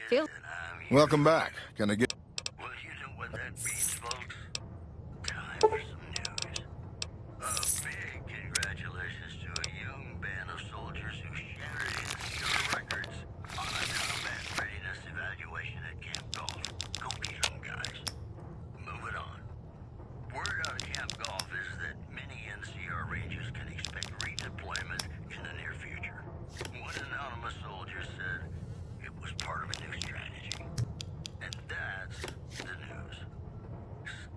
Feel Welcome back. Gonna get... Well, you know what that means, folks. Time for some news. A big congratulations to a young band of soldiers who shattered NCR records on a combat readiness evaluation at Camp Golf. Go get 'em, guys. Moving on. Word out of Camp Golf is that many NCR Rangers can expect redeployment in the near future. One anonymous soldier said it was part of a new strategy. And that's the news.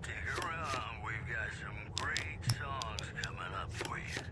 Stick around, we've got some great songs coming up for you.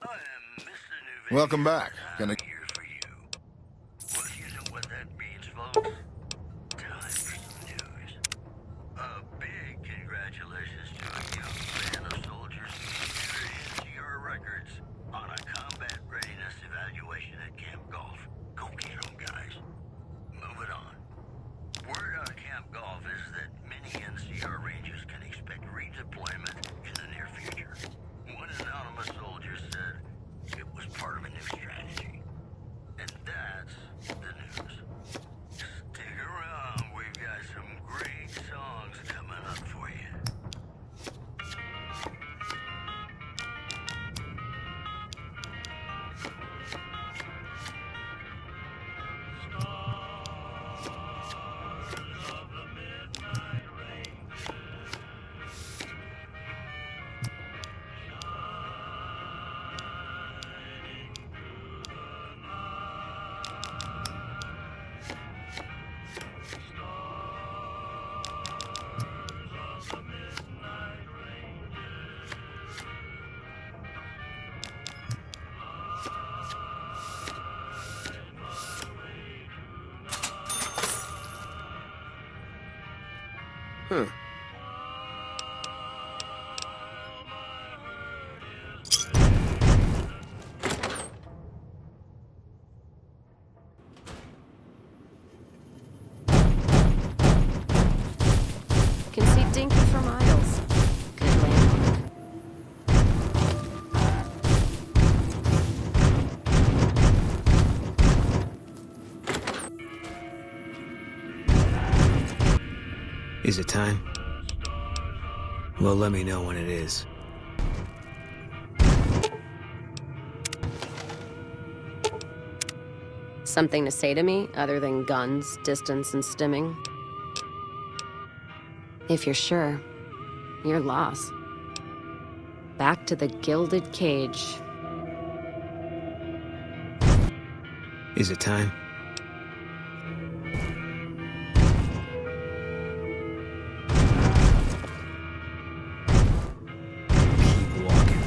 I am Mr. New Welcome back. Gonna... I'm here for you. Well, you know what that means, folks. Time for some news. A big congratulations to a young band of soldiers who shattered NCR records on a combat readiness evaluation at Camp Golf. Go get 'em, guys. Moving on. Word out of Camp Golf is that many NCR Rangers can expect redeployment in the near future. One anonymous soldier said it was part of a new strategy. And that's the news. Stick around, we've got some great songs coming up for you. Huh. can see Dinky for miles. Good landmark. Is it time? Well, let me know when it is. Something to say to me other than guns, distance, and stimming? If you're sure, you're lost. Back to the gilded cage. Is it time? Keep walking.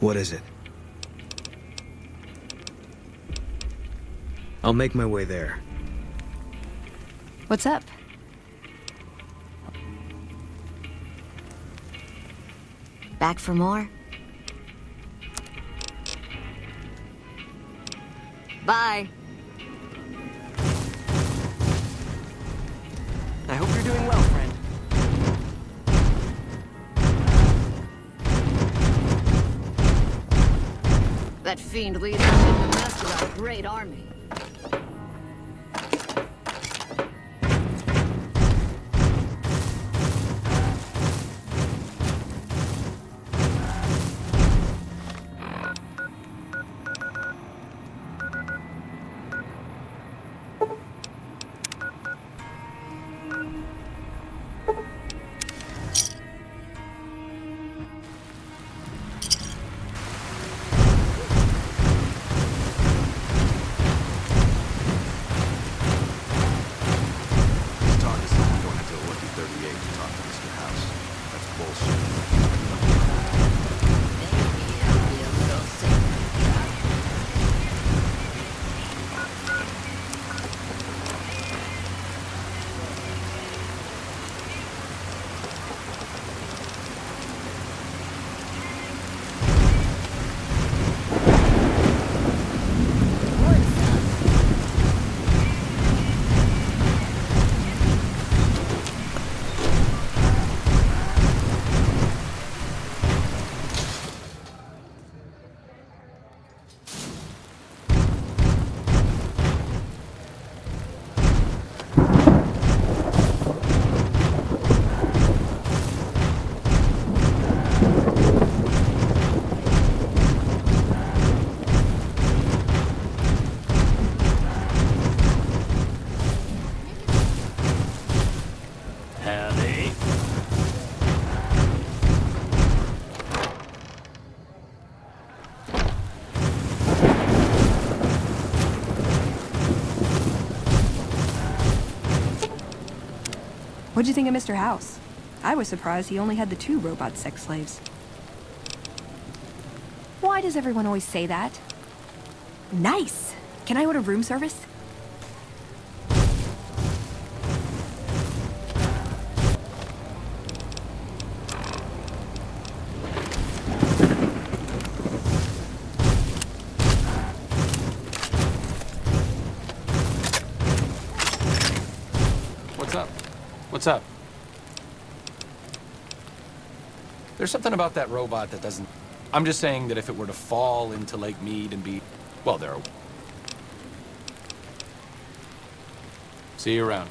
What is it? I'll make my way there. What's up? Back for more? Bye. I hope you're doing well, friend. That fiend leads us in the rest of our great army. What'd you think of Mr. House? I was surprised he only had the 2 robot sex slaves. Why does everyone always say that? Nice! Can I order room service? What's up? There's something about that robot that doesn't... I'm just saying that if it were to fall into Lake Mead and be... Well, there... See you around.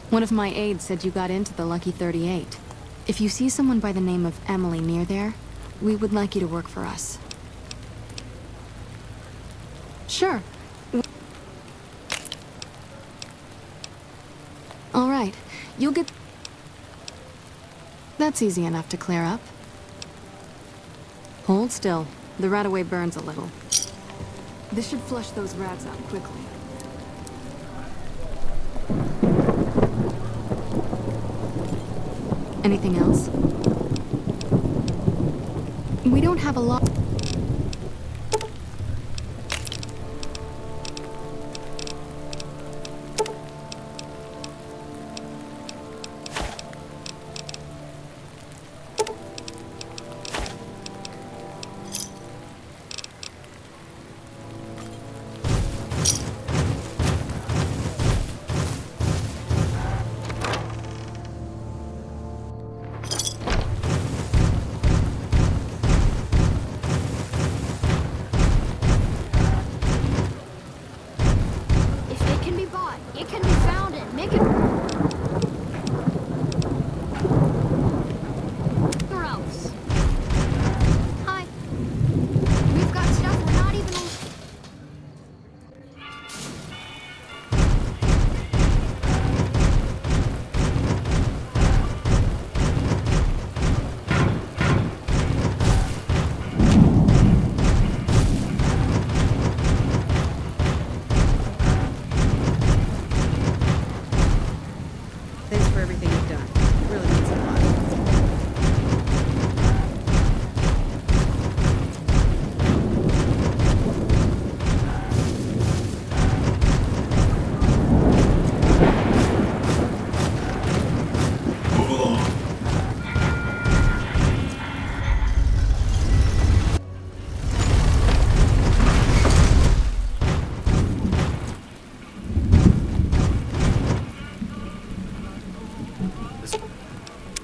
One of my aides said you got into the Lucky 38. If you see someone by the name of Emily near there, we would like you to work for us. Sure. All right. You'll get... That's easy enough to clear up. Hold still. The Radaway burns a little. This should flush those rats out quickly. Anything else? We don't have a lot...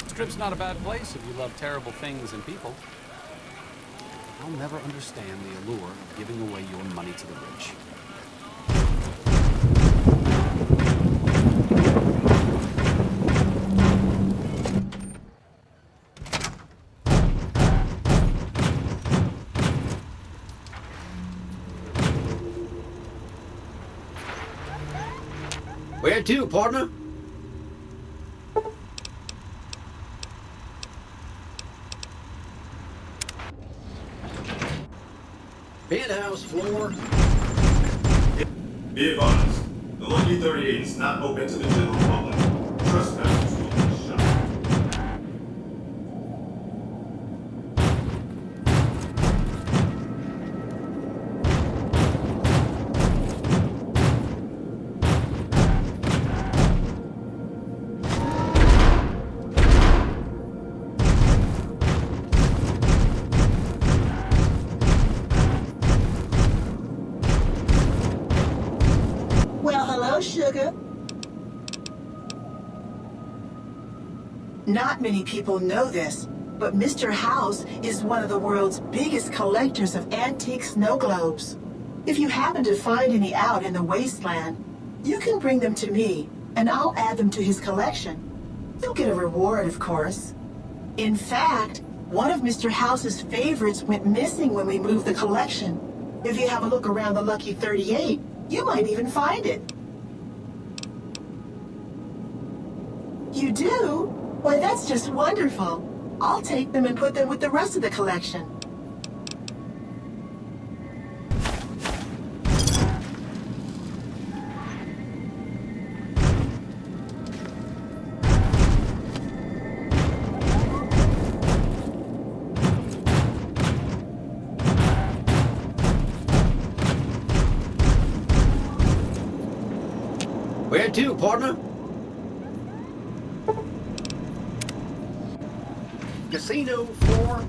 Strip's not a bad place if you love terrible things and people. I'll never understand the allure of giving away your money to the rich. Where to, partner? Penthouse floor. Be advised, the Lucky 38 is not open to the general public. Trespassers will be shot. Sugar. Not many people know this, but Mr. House is one of the world's biggest collectors of antique snow globes. If you happen to find any out in the wasteland, you can bring them to me, and I'll add them to his collection. You'll get a reward, of course. In fact, one of Mr. House's favorites went missing when we moved the collection. If you have a look around the Lucky 38, you might even find it. You do? Why, that's just wonderful. I'll take them and put them with the rest of the collection. Where to, partner? Casino floor.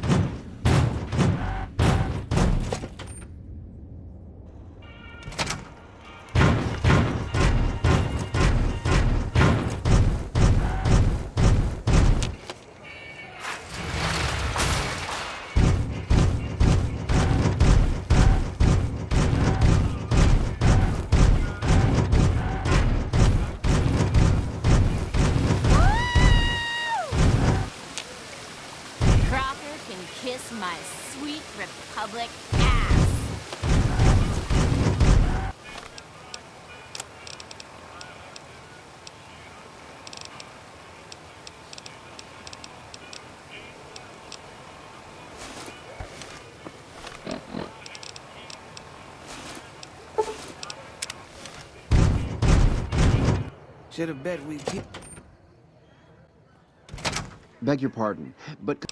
Should have bet we keep. Beg your pardon, but...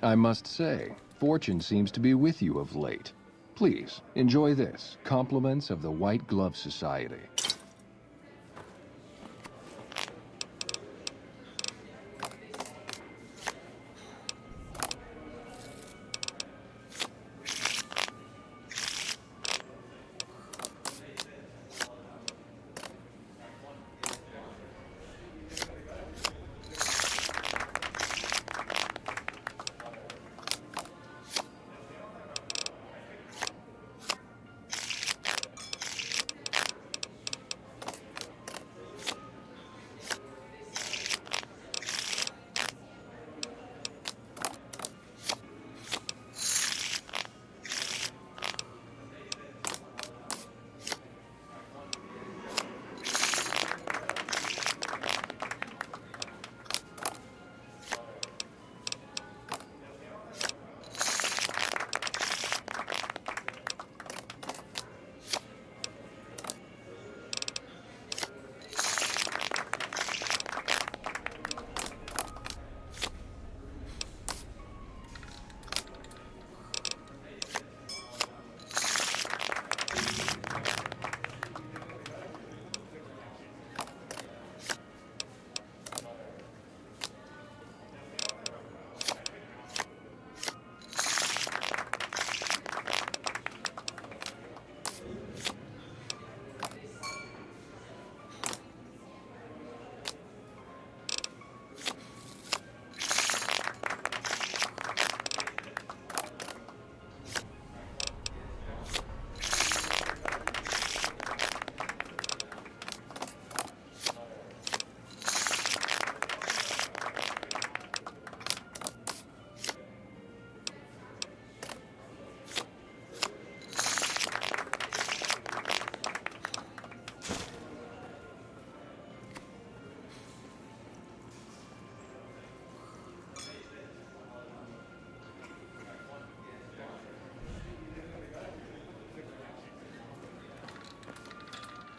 I must say, fortune seems to be with you of late. Please, enjoy this. Compliments of the White Glove Society.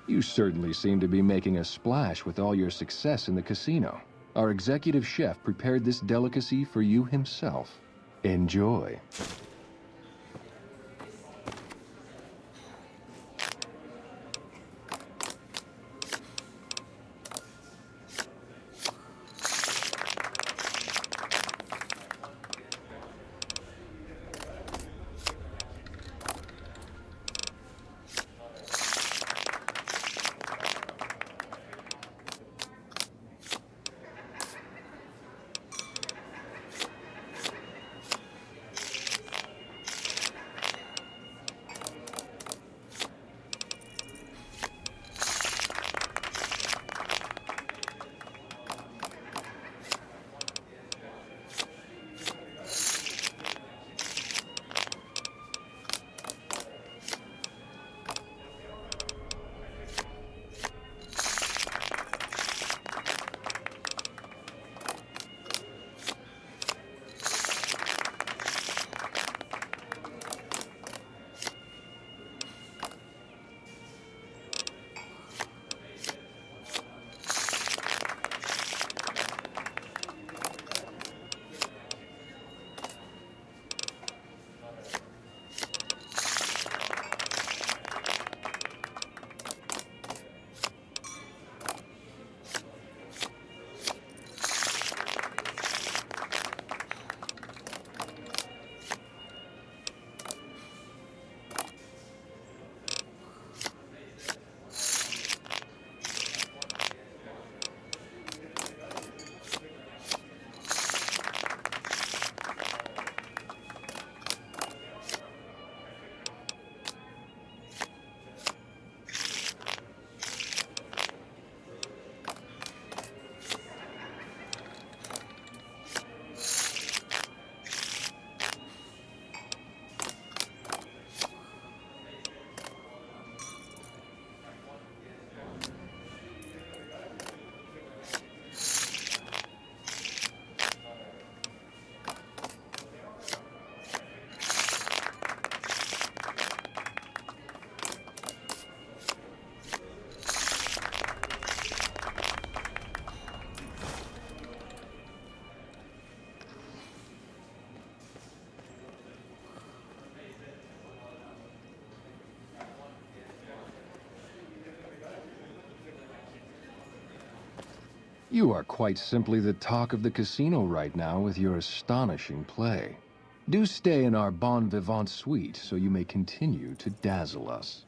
You certainly seem to be making a splash with all your success in the casino. Our executive chef prepared this delicacy for you himself. Enjoy. You are quite simply the talk of the casino right now with your astonishing play. Do stay in our Bon Vivant suite so you may continue to dazzle us.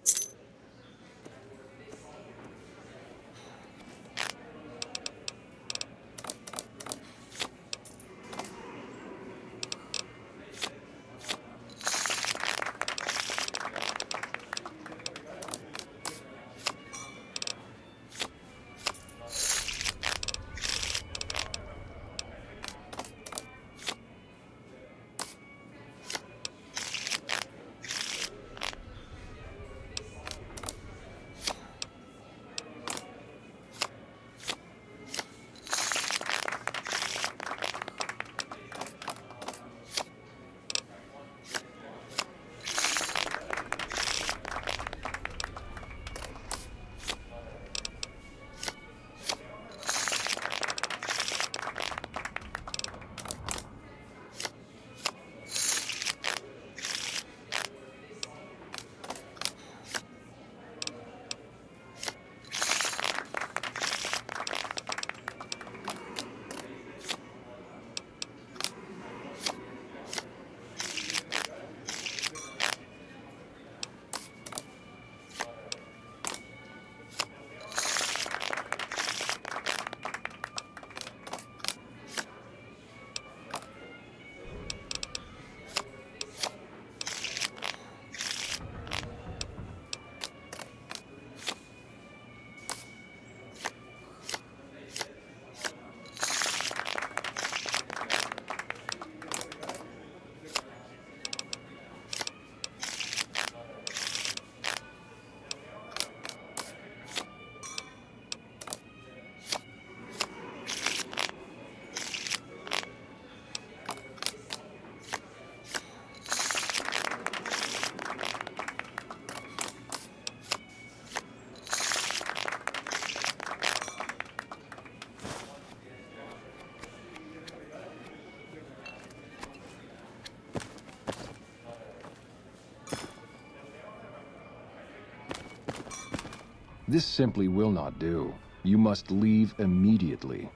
This simply will not do. You must leave immediately.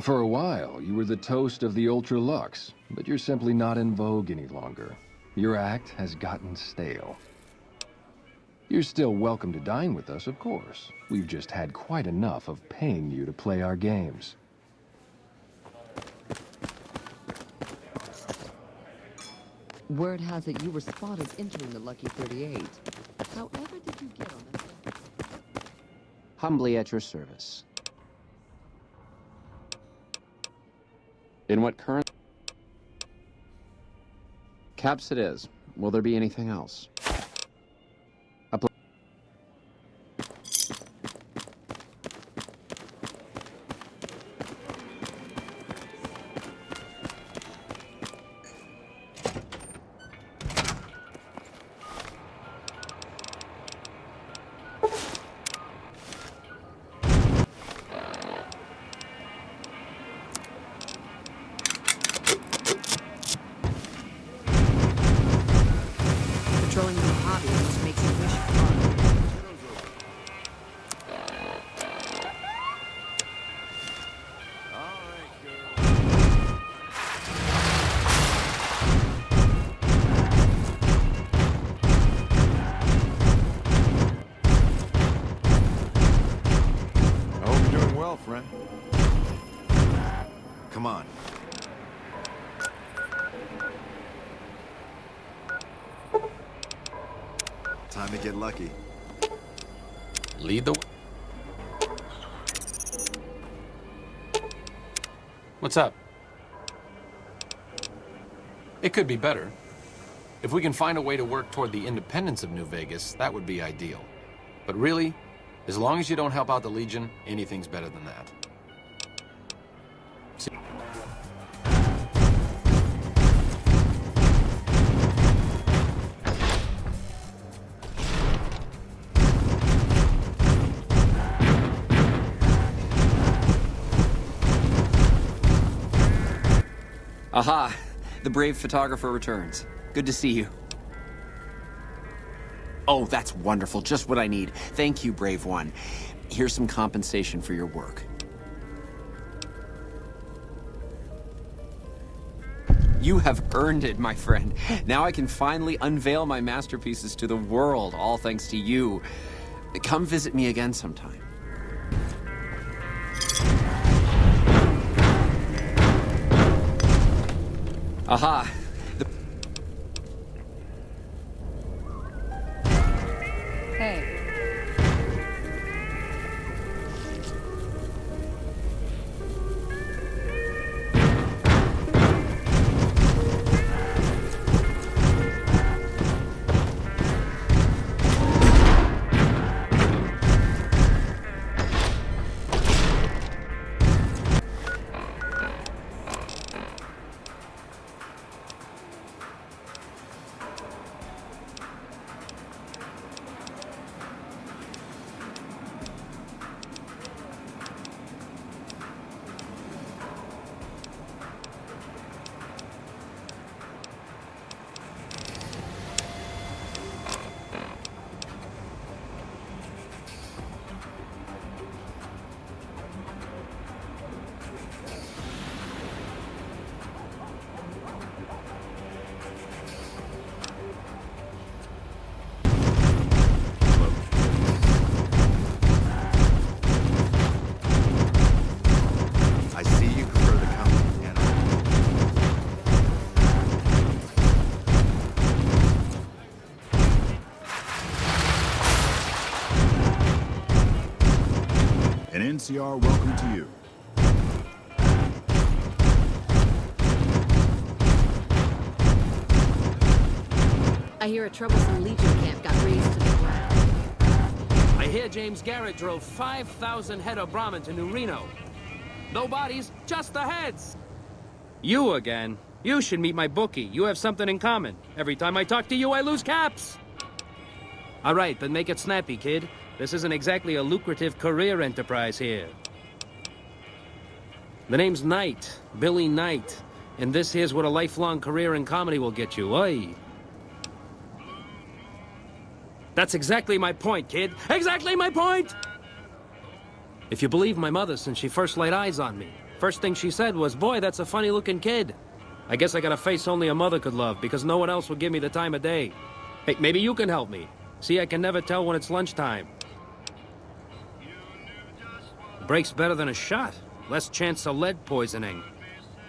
For a while, you were the toast of the Ultra Lux, but you're simply not in vogue any longer. Your act has gotten stale. You're still welcome to dine with us, of course. We've just had quite enough of paying you to play our games. Word has it you were spotted entering the Lucky 38. However did you get on this? Humbly at your service. In what current... Caps it is. Will there be anything else? Patrolling the hobby almost makes you wish fun. I hope you're doing well, friend. Come on. Time to get lucky. Lead the way. What's up? It could be better. If we can find a way to work toward the independence of New Vegas, that would be ideal. But really, as long as you don't help out the Legion, anything's better than that. Aha! The brave photographer returns. Good to see you. Oh, that's wonderful. Just what I need. Thank you, brave one. Here's some compensation for your work. You have earned it, my friend. Now I can finally unveil my masterpieces to the world, all thanks to you. Come visit me again sometime. Aha! Hey. NCR, welcome to you. I hear a troublesome Legion camp got razed to the ground. I hear James Garrett drove 5,000 head of Brahmin to New Reno. No bodies, just the heads. You again? You should meet my bookie. You have something in common. Every time I talk to you, I lose caps. All right, but make it snappy, kid. This isn't exactly a lucrative career enterprise here. The name's Knight, Billy Knight, and this here's what a lifelong career in comedy will get you, oi. That's exactly my point, kid. Exactly my point! If you believe my mother since she first laid eyes on me, first thing she said was, boy, that's a funny-looking kid. I guess I got a face only a mother could love because no one else would give me the time of day. Hey, maybe you can help me. See, I can never tell when it's lunchtime. Break's better than a shot. Less chance of lead poisoning.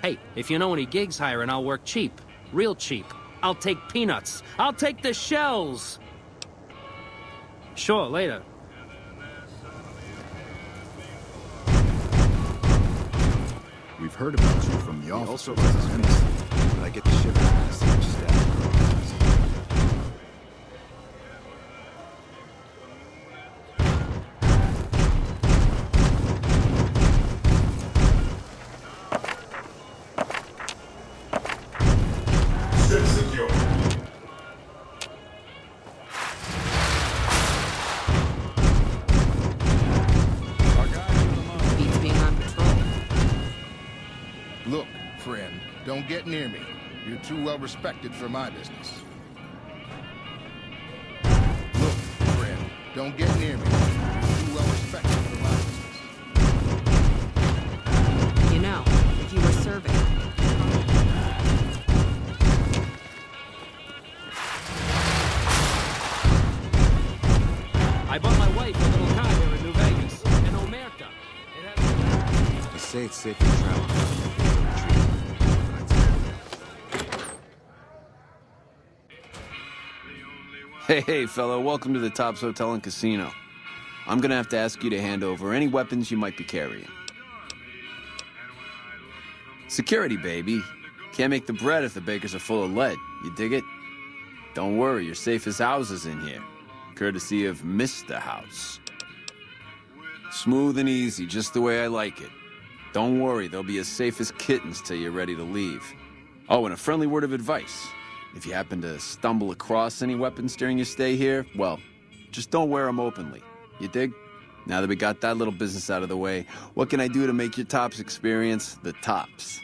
Hey, if you know any gigs hiring, I'll work cheap. Real cheap. I'll take peanuts. I'll take the shells. Sure, later. We've heard about you from the officer. But I get the shivers when I see your staff. Ship secure. Beats being on patrol. Look, friend, don't get near me. You're too well respected for my business. Look, friend, don't get near me. You're too well respected for my business. You know, if you were serving. I bought my wife a little car here in New Vegas. An Omerta. They say it's safe to travel. Hey, fellow, welcome to the Tops Hotel and Casino. I'm gonna have to ask you to hand over any weapons you might be carrying. Security, baby. Can't make the bread if the bakers are full of lead. You dig it? Don't worry, your safe as houses in here. Courtesy of Mr. House. Smooth and easy, just the way I like it. Don't worry, they'll be as safe as kittens till you're ready to leave. Oh, and a friendly word of advice. If you happen to stumble across any weapons during your stay here, well, just don't wear them openly. You dig? Now that we got that little business out of the way, what can I do to make your Tops experience the tops?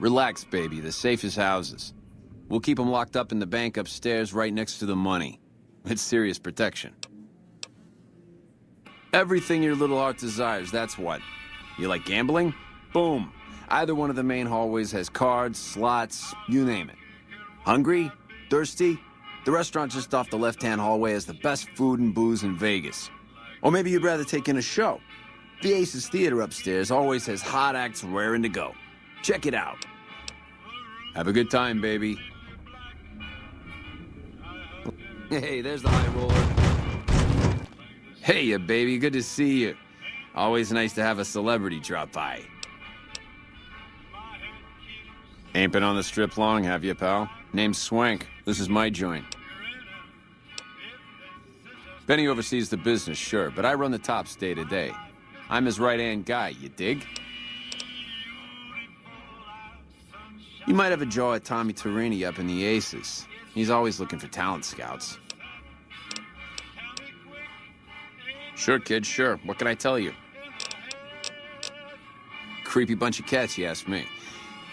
Relax, baby. The safe is houses. We'll keep them locked up in the bank upstairs right next to the money. It's serious protection. Everything your little heart desires, that's what. You like gambling? Boom. Either one of the main hallways has cards, slots, you name it. Hungry? Thirsty? The restaurant just off the left-hand hallway has the best food and booze in Vegas. Or maybe you'd rather take in a show. The Aces Theater upstairs always has hot acts raring to go. Check it out. Have a good time, baby. Hey, there's the high roller. Hey, ya baby, good to see you. Always nice to have a celebrity drop by. Ain't been on the strip long, have you, pal? Name's Swank. This is my joint. Benny oversees the business, sure, but I run the Tops day to day. I'm his right-hand guy, you dig? You might have a jaw at Tommy Torini up in the Aces. He's always looking for talent scouts. Sure, kid, sure. What can I tell you? Creepy bunch of cats, you ask me.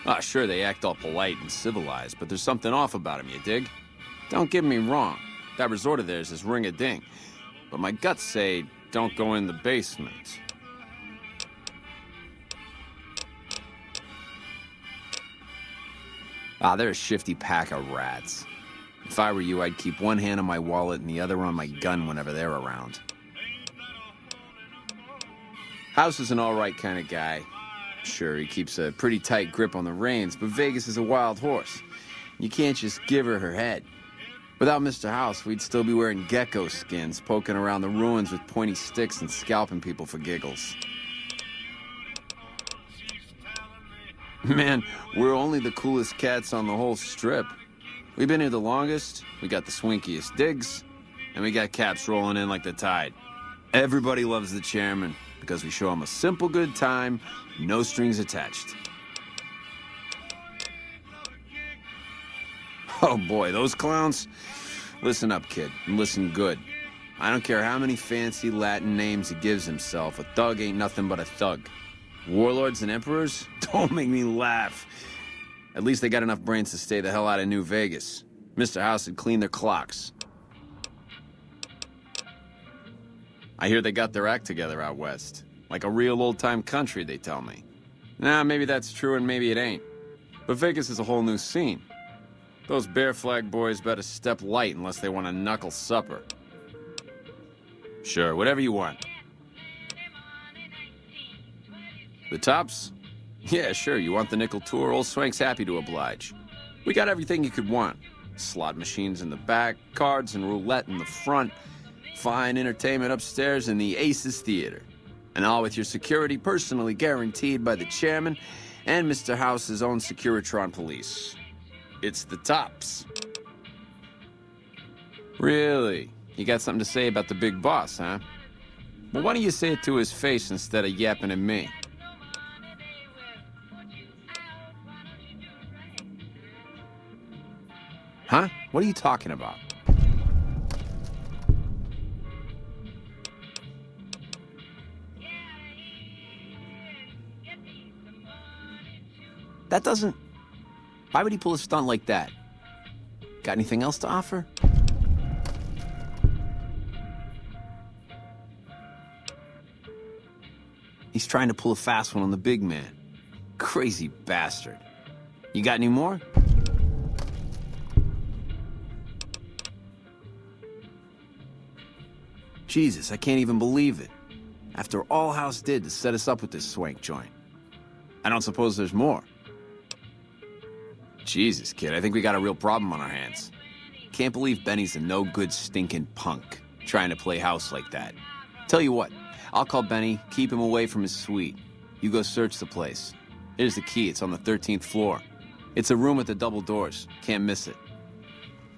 Ah, sure, they act all polite and civilized, but there's something off about them, you dig? Don't get me wrong. That resort of theirs is ring-a-ding. But my guts say, don't go in the basement. Ah, they're a shifty pack of rats. If I were you, I'd keep one hand on my wallet and the other on my gun whenever they're around. House is an all-right kind of guy. Sure, he keeps a pretty tight grip on the reins, but Vegas is a wild horse. You can't just give her her head. Without Mr. House, we'd still be wearing gecko skins, poking around the ruins with pointy sticks and scalping people for giggles. Man, we're only the coolest cats on the whole strip. We've been here the longest, we got the swinkiest digs, and we got caps rolling in like the tide. Everybody loves the chairman, because we show him a simple good time, no strings attached. Oh boy, those clowns? Listen up, kid, and listen good. I don't care how many fancy Latin names he gives himself, a thug ain't nothing but a thug. Warlords and emperors? Don't make me laugh. At least they got enough brains to stay the hell out of New Vegas. Mr. House had cleaned their clocks. I hear they got their act together out west. Like a real old-time country, they tell me. Nah, maybe that's true and maybe it ain't. But Vegas is a whole new scene. Those Bear Flag boys better step light unless they want a knuckle supper. Sure, whatever you want. The Tops? Yeah, sure, you want the nickel tour? Old Swank's happy to oblige. We got everything you could want. Slot machines in the back, cards and roulette in the front, fine entertainment upstairs in the Aces Theater. And all with your security personally guaranteed by the chairman and Mr. House's own Securitron police. It's the Tops. Really? You got something to say about the big boss, huh? Well, why don't you say it to his face instead of yapping at me? Huh? What are you talking about? That doesn't... Why would he pull a stunt like that? Got anything else to offer? He's trying to pull a fast one on the big man. Crazy bastard. You got any more? Jesus, I can't even believe it. After all House did to set us up with this swank joint. I don't suppose there's more. Jesus, kid, I think we got a real problem on our hands. Can't believe Benny's a no-good stinking punk, trying to play house like that. Tell you what, I'll call Benny, keep him away from his suite. You go search the place. Here's the key, it's on the 13th floor. It's a room with the double doors, can't miss it.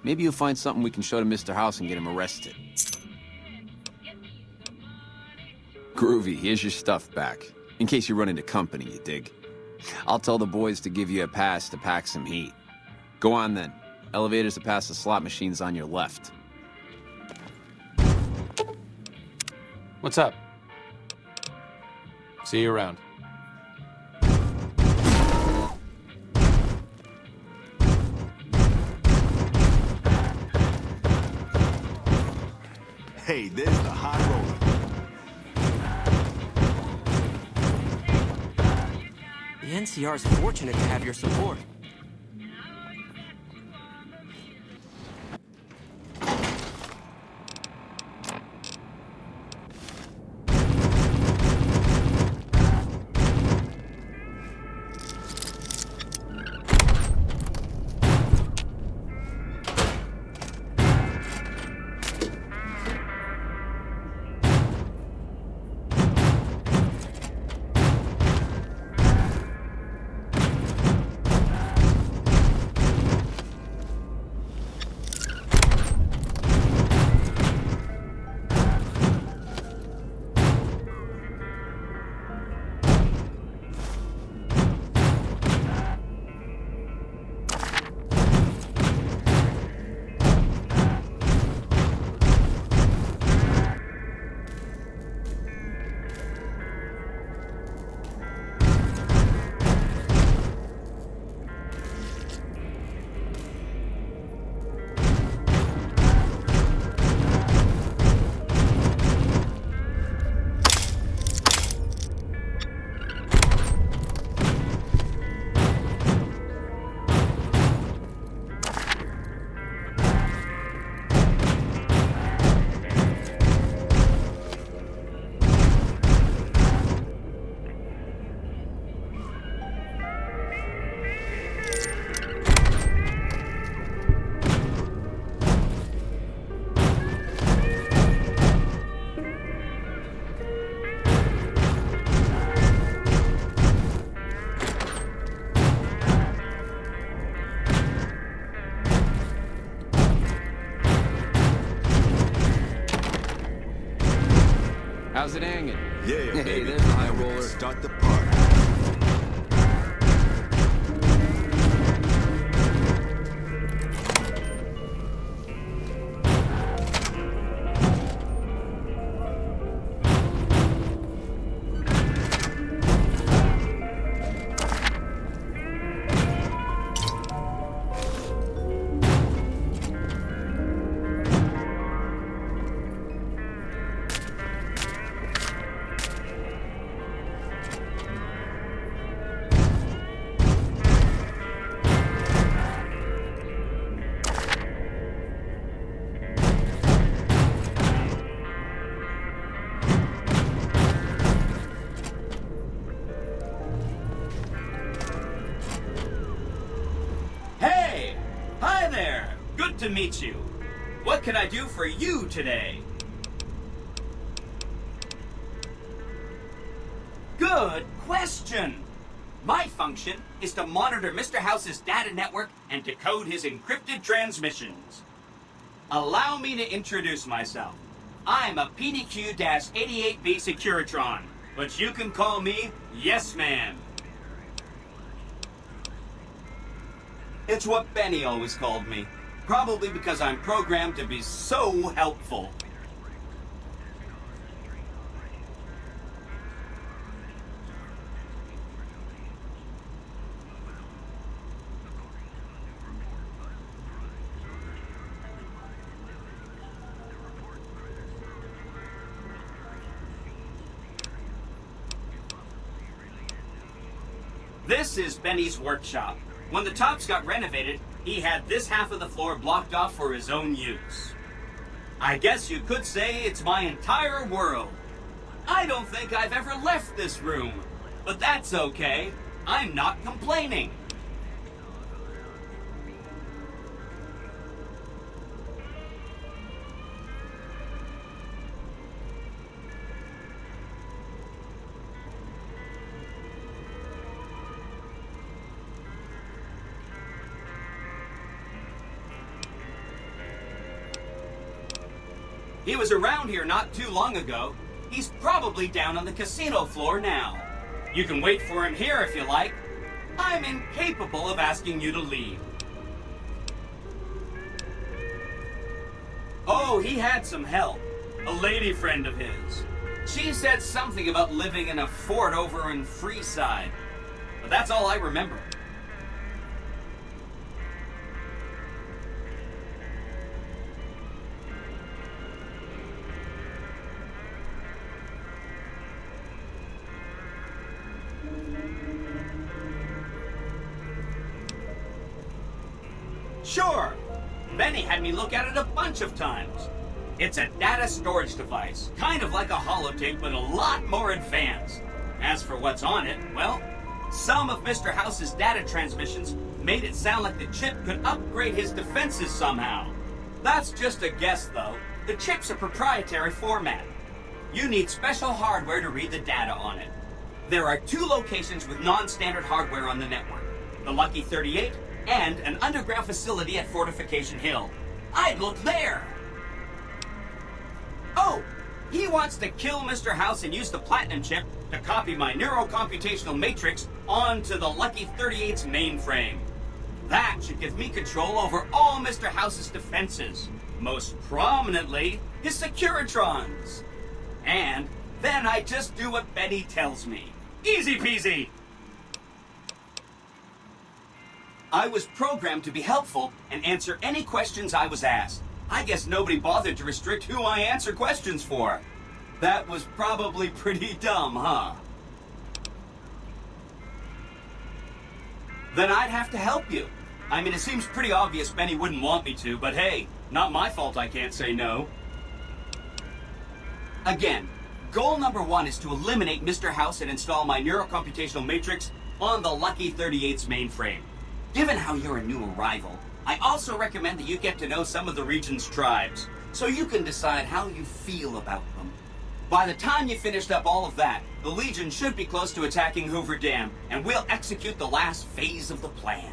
Maybe you'll find something we can show to Mr. House and get him arrested. Groovy, here's your stuff back. In case you run into company, you dig? I'll tell the boys to give you a pass to pack some heat. Go on then. Elevators to pass the slot machines on your left. What's up? See you around. Hey, there's the high roller. The NCR's fortunate to have your support. How's it hanging? Yeah, hey, baby. There's the high roller. Start the party. to meet you. What can I do for you today? Good question. My function is to monitor Mr. House's data network and decode his encrypted transmissions. Allow me to introduce myself. I'm a PDQ-88B Securitron, but you can call me Yes Man. It's what Benny always called me, probably because I'm programmed to be so helpful. This is Benny's workshop. When the Tops got renovated, he had this half of the floor blocked off for his own use. I guess you could say it's my entire world. I don't think I've ever left this room, but that's okay. I'm not complaining. He was around here not too long ago. He's probably down on the casino floor now. You can wait for him here if you like. I'm incapable of asking you to leave. Oh, he had some help. A lady friend of his. She said something about living in a fort over in Freeside. But that's all I remember. Sure. Benny had me look at it a bunch of times. It's a data storage device, kind of like a holotape, but a lot more advanced. As for what's on it, well, some of Mr. House's data transmissions made it sound like the chip could upgrade his defenses somehow. That's just a guess, though. The chip's a proprietary format. You need special hardware to read the data on it. There are 2 locations with non-standard hardware on the network. The Lucky 38 and an underground facility at Fortification Hill. I'd look there! Oh! He wants to kill Mr. House and use the Platinum chip to copy my neurocomputational matrix onto the Lucky 38's mainframe. That should give me control over all Mr. House's defenses, most prominently his Securitrons. And then I just do what Benny tells me. Easy peasy! I was programmed to be helpful and answer any questions I was asked. I guess nobody bothered to restrict who I answer questions for. That was probably pretty dumb, huh? Then I'd have to help you. I mean, it seems pretty obvious Benny wouldn't want me to, but hey, not my fault I can't say no. Again, goal number 1 is to eliminate Mr. House and install my neurocomputational matrix on the Lucky 38's mainframe. Given how you're a new arrival, I also recommend that you get to know some of the region's tribes, so you can decide how you feel about them. By the time you finished up all of that, the Legion should be close to attacking Hoover Dam, and we'll execute the last phase of the plan.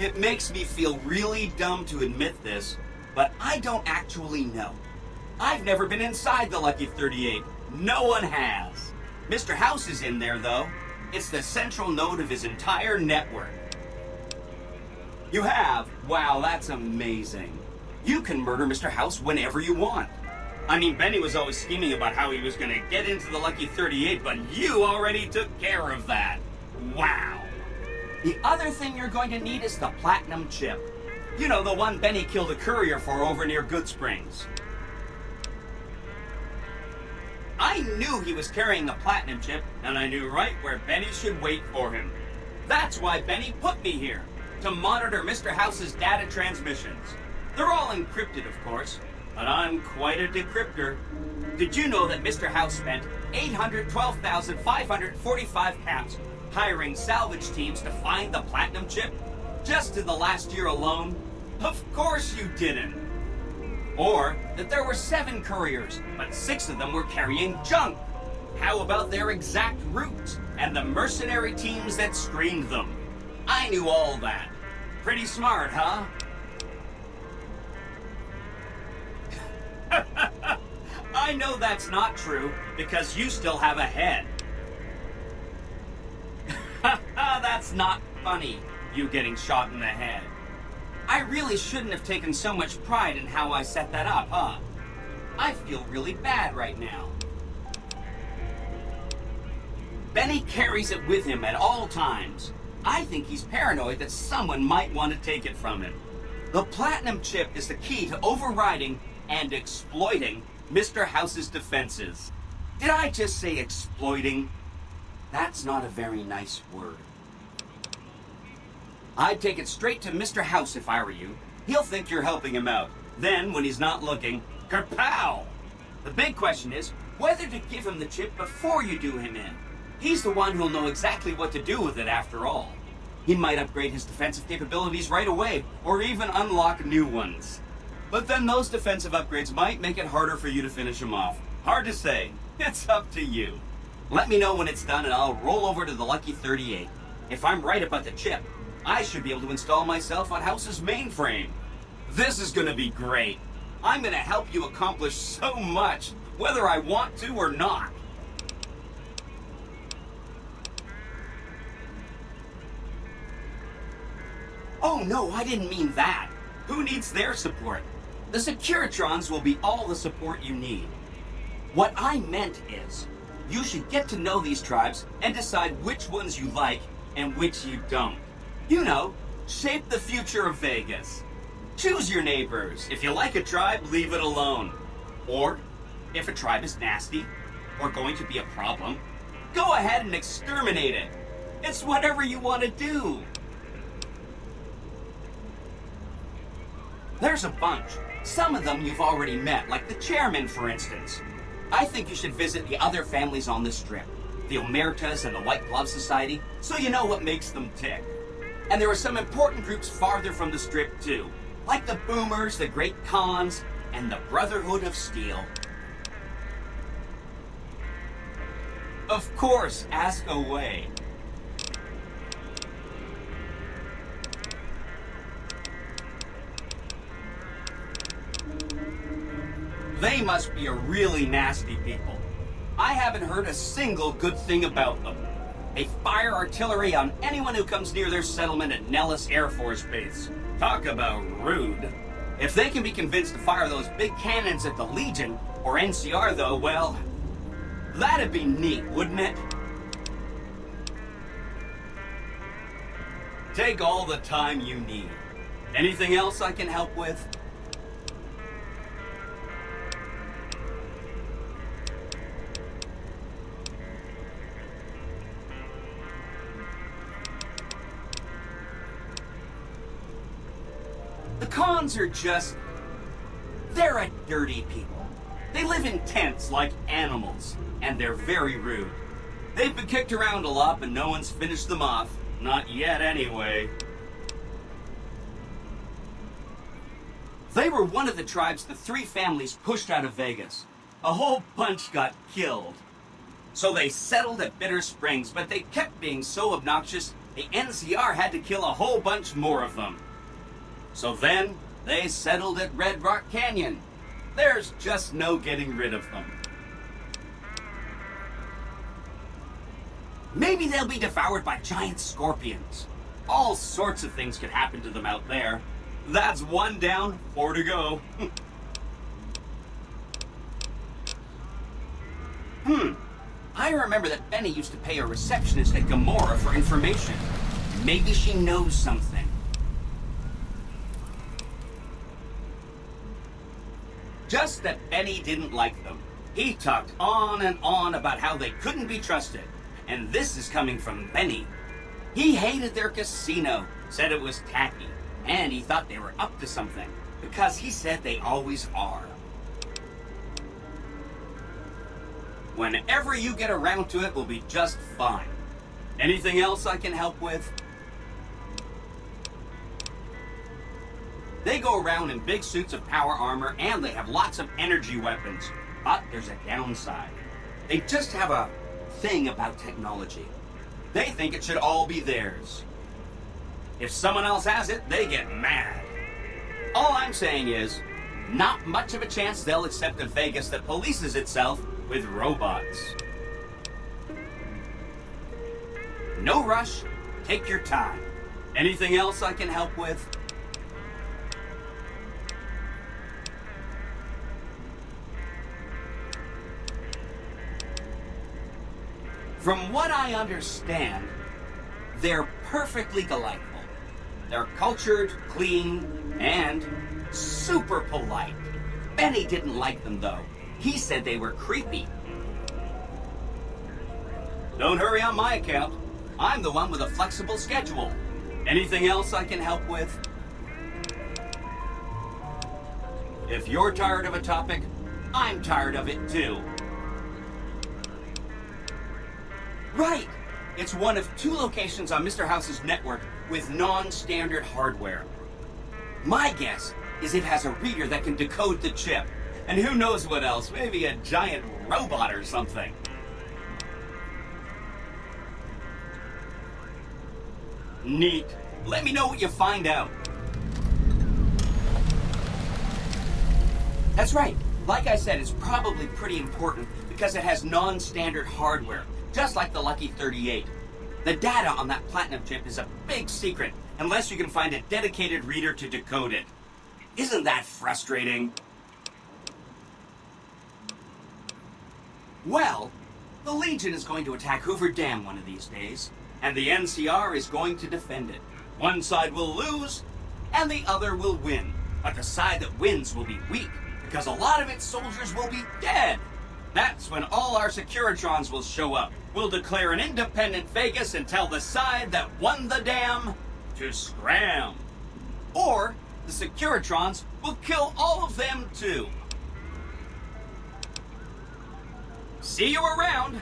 It makes me feel really dumb to admit this, but I don't actually know. I've never been inside the Lucky 38. No one has. Mr. House is in there, though. It's the central node of his entire network. You have? Wow, that's amazing. You can murder Mr. House whenever you want. I mean, Benny was always scheming about how he was going to get into the Lucky 38, but you already took care of that. Wow. The other thing you're going to need is the Platinum chip. You know, the one Benny killed a courier for over near Goodsprings. I knew he was carrying the Platinum chip, and I knew right where Benny should wait for him. That's why Benny put me here, to monitor Mr. House's data transmissions. They're all encrypted, of course, but I'm quite a decryptor. Did you know that Mr. House spent 812,545 caps hiring salvage teams to find the platinum chip? Just in the last year alone? Of course you didn't. Or that there were 7 couriers, but 6 of them were carrying junk. How about their exact routes and the mercenary teams that screened them? I knew all that. Pretty smart, huh? I know that's not true, because you still have a head. That's not funny, you getting shot in the head. I really shouldn't have taken so much pride in how I set that up, huh? I feel really bad right now. Benny carries it with him at all times. I think he's paranoid that someone might want to take it from him. The platinum chip is the key to overriding and exploiting Mr. House's defenses. Did I just say exploiting? That's not a very nice word. I'd take it straight to Mr. House if I were you. He'll think you're helping him out. Then, when he's not looking, kerpow! The big question is whether to give him the chip before you do him in. He's the one who'll know exactly what to do with it after all. He might upgrade his defensive capabilities right away, or even unlock new ones. But then those defensive upgrades might make it harder for you to finish him off. Hard to say. It's up to you. Let me know when it's done and I'll roll over to the Lucky 38. If I'm right about the chip, I should be able to install myself on House's mainframe. This is gonna be great. I'm gonna help you accomplish so much, whether I want to or not. Oh no, I didn't mean that. Who needs their support? The Securitrons will be all the support you need. What I meant is, you should get to know these tribes and decide which ones you like and which you don't. You know, shape the future of Vegas. Choose your neighbors. If you like a tribe, leave it alone. Or, if a tribe is nasty or going to be a problem, go ahead and exterminate it. It's whatever you want to do. There's a bunch. Some of them you've already met, like the chairman, for instance. I think you should visit the other families on the Strip, the Omertas and the White Glove Society, so you know what makes them tick. And there are some important groups farther from the Strip, too, like the Boomers, the Great Khans, and the Brotherhood of Steel. Of course, ask away. They must be a really nasty people. I haven't heard a single good thing about them. They fire artillery on anyone who comes near their settlement at Nellis Air Force Base. Talk about rude. If they can be convinced to fire those big cannons at the Legion, or NCR though, well, that'd be neat, wouldn't it? Take all the time you need. Anything else I can help with? The Khans are just... they're a dirty people. They live in tents like animals, and they're very rude. They've been kicked around a lot, but no one's finished them off. Not yet, anyway. They were one of the tribes the 3 families pushed out of Vegas. A whole bunch got killed. So they settled at Bitter Springs, but they kept being so obnoxious, the NCR had to kill a whole bunch more of them. So then, they settled at Red Rock Canyon. There's just no getting rid of them. Maybe they'll be devoured by giant scorpions. All sorts of things could happen to them out there. That's 1 down, 4 to go. I remember that Benny used to pay a receptionist at Gamora for information. Maybe she knows something. Just that Benny didn't like them. He talked on and on about how they couldn't be trusted. And this is coming from Benny. He hated their casino, said it was tacky, and he thought they were up to something, because he said they always are. Whenever you get around to it, we'll be just fine. Anything else I can help with? They go around in big suits of power armor, and they have lots of energy weapons. But there's a downside. They just have a thing about technology. They think it should all be theirs. If someone else has it, they get mad. All I'm saying is, not much of a chance they'll accept a Vegas that polices itself with robots. No rush. Take your time. Anything else I can help with? From what I understand, they're perfectly delightful. They're cultured, clean, and super polite. Benny didn't like them, though. He said they were creepy. Don't hurry on my account. I'm the one with a flexible schedule. Anything else I can help with? If you're tired of a topic, I'm tired of it too. Right! It's one of 2 locations on Mr. House's network with non-standard hardware. My guess is it has a reader that can decode the chip. And who knows what else, maybe a giant robot or something. Neat. Let me know what you find out. That's right. Like I said, it's probably pretty important because it has non-standard hardware. Just like the Lucky 38. The data on that platinum chip is a big secret, unless you can find a dedicated reader to decode it. Isn't that frustrating? Well, the Legion is going to attack Hoover Dam one of these days, and the NCR is going to defend it. One side will lose, and the other will win. But the side that wins will be weak, because a lot of its soldiers will be dead. That's when all our Securitrons will show up. We'll declare an independent Vegas and tell the side that won the dam to scram. Or the Securitrons will kill all of them too. See you around.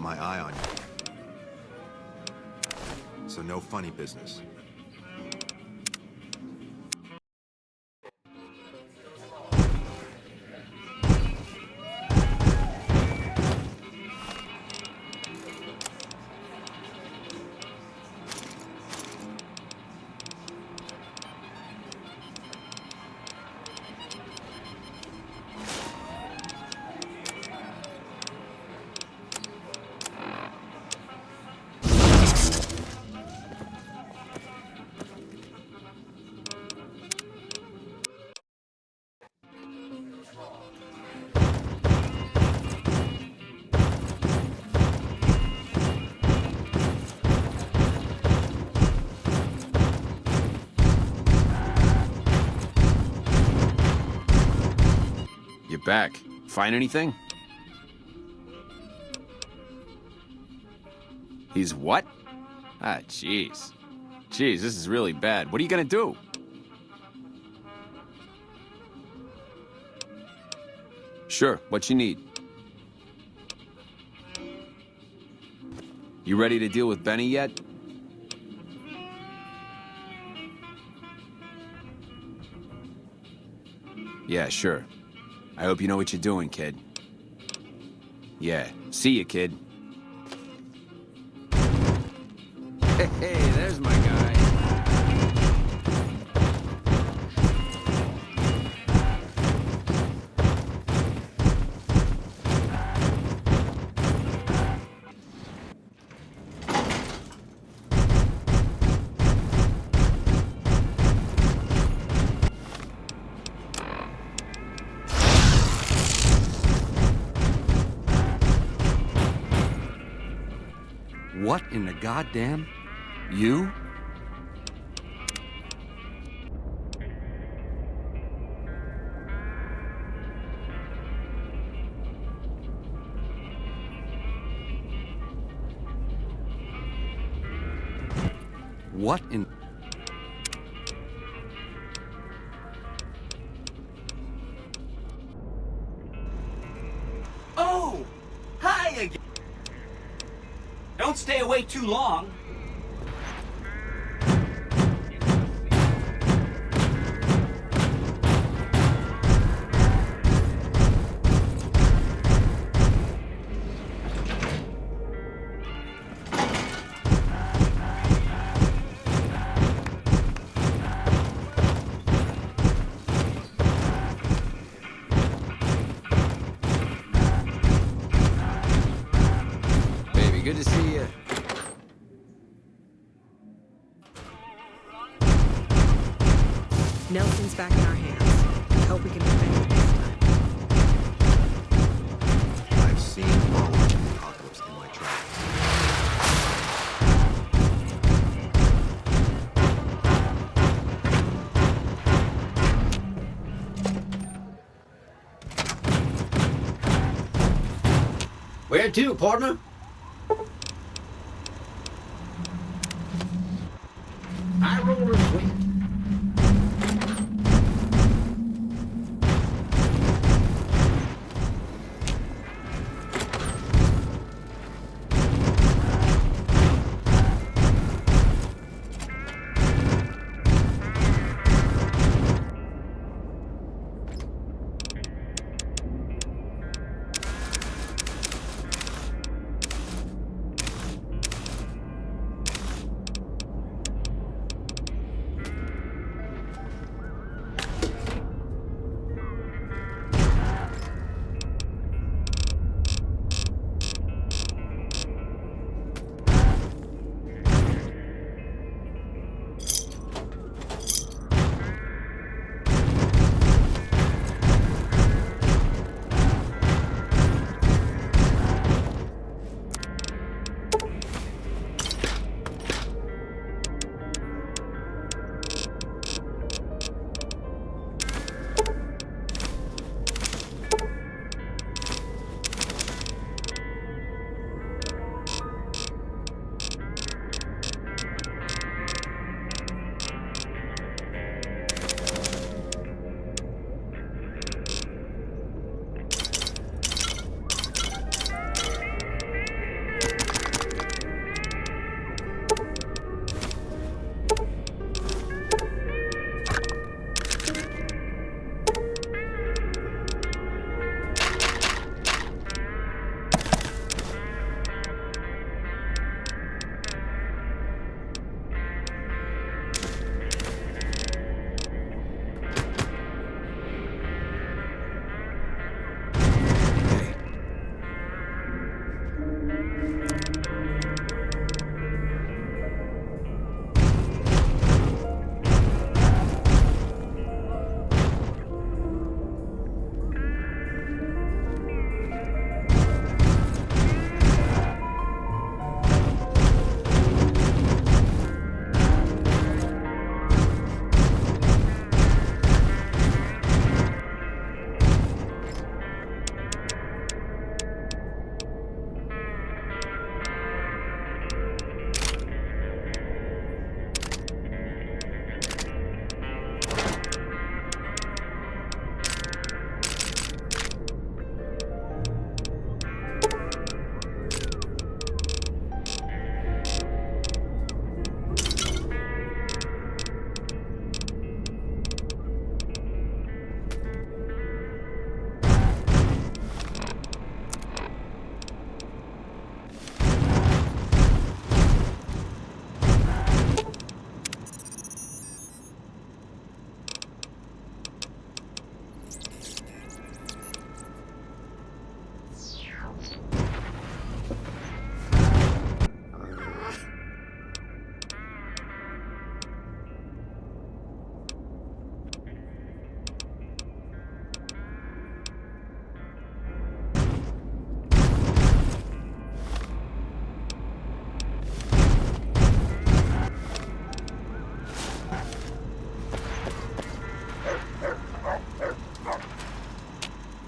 my eye on you. So no funny business. Back. Find anything? He's what? Ah, jeez. Jeez, this is really bad. What are you gonna do? Sure, what you need? You ready to deal with Benny yet? Yeah, sure. I hope you know what you're doing, kid. Yeah. See you, kid. Hey, there's my guy. What in the goddamn? You? What in... Oh! Hi again! Don't stay away too long. Good to see you. Nelson's back in our hands. I hope we can defend it this time. I've seen followers of the apocalypse in my travels. Where to, partner? High roller sweet.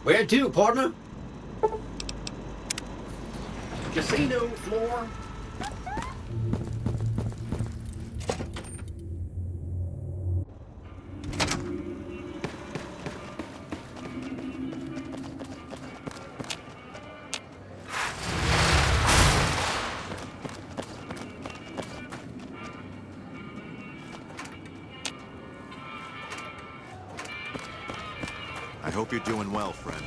Where to, partner? Casino floor. I hope you're doing well, friend.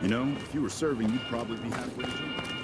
You know, if you were serving, you'd probably be halfway to jail.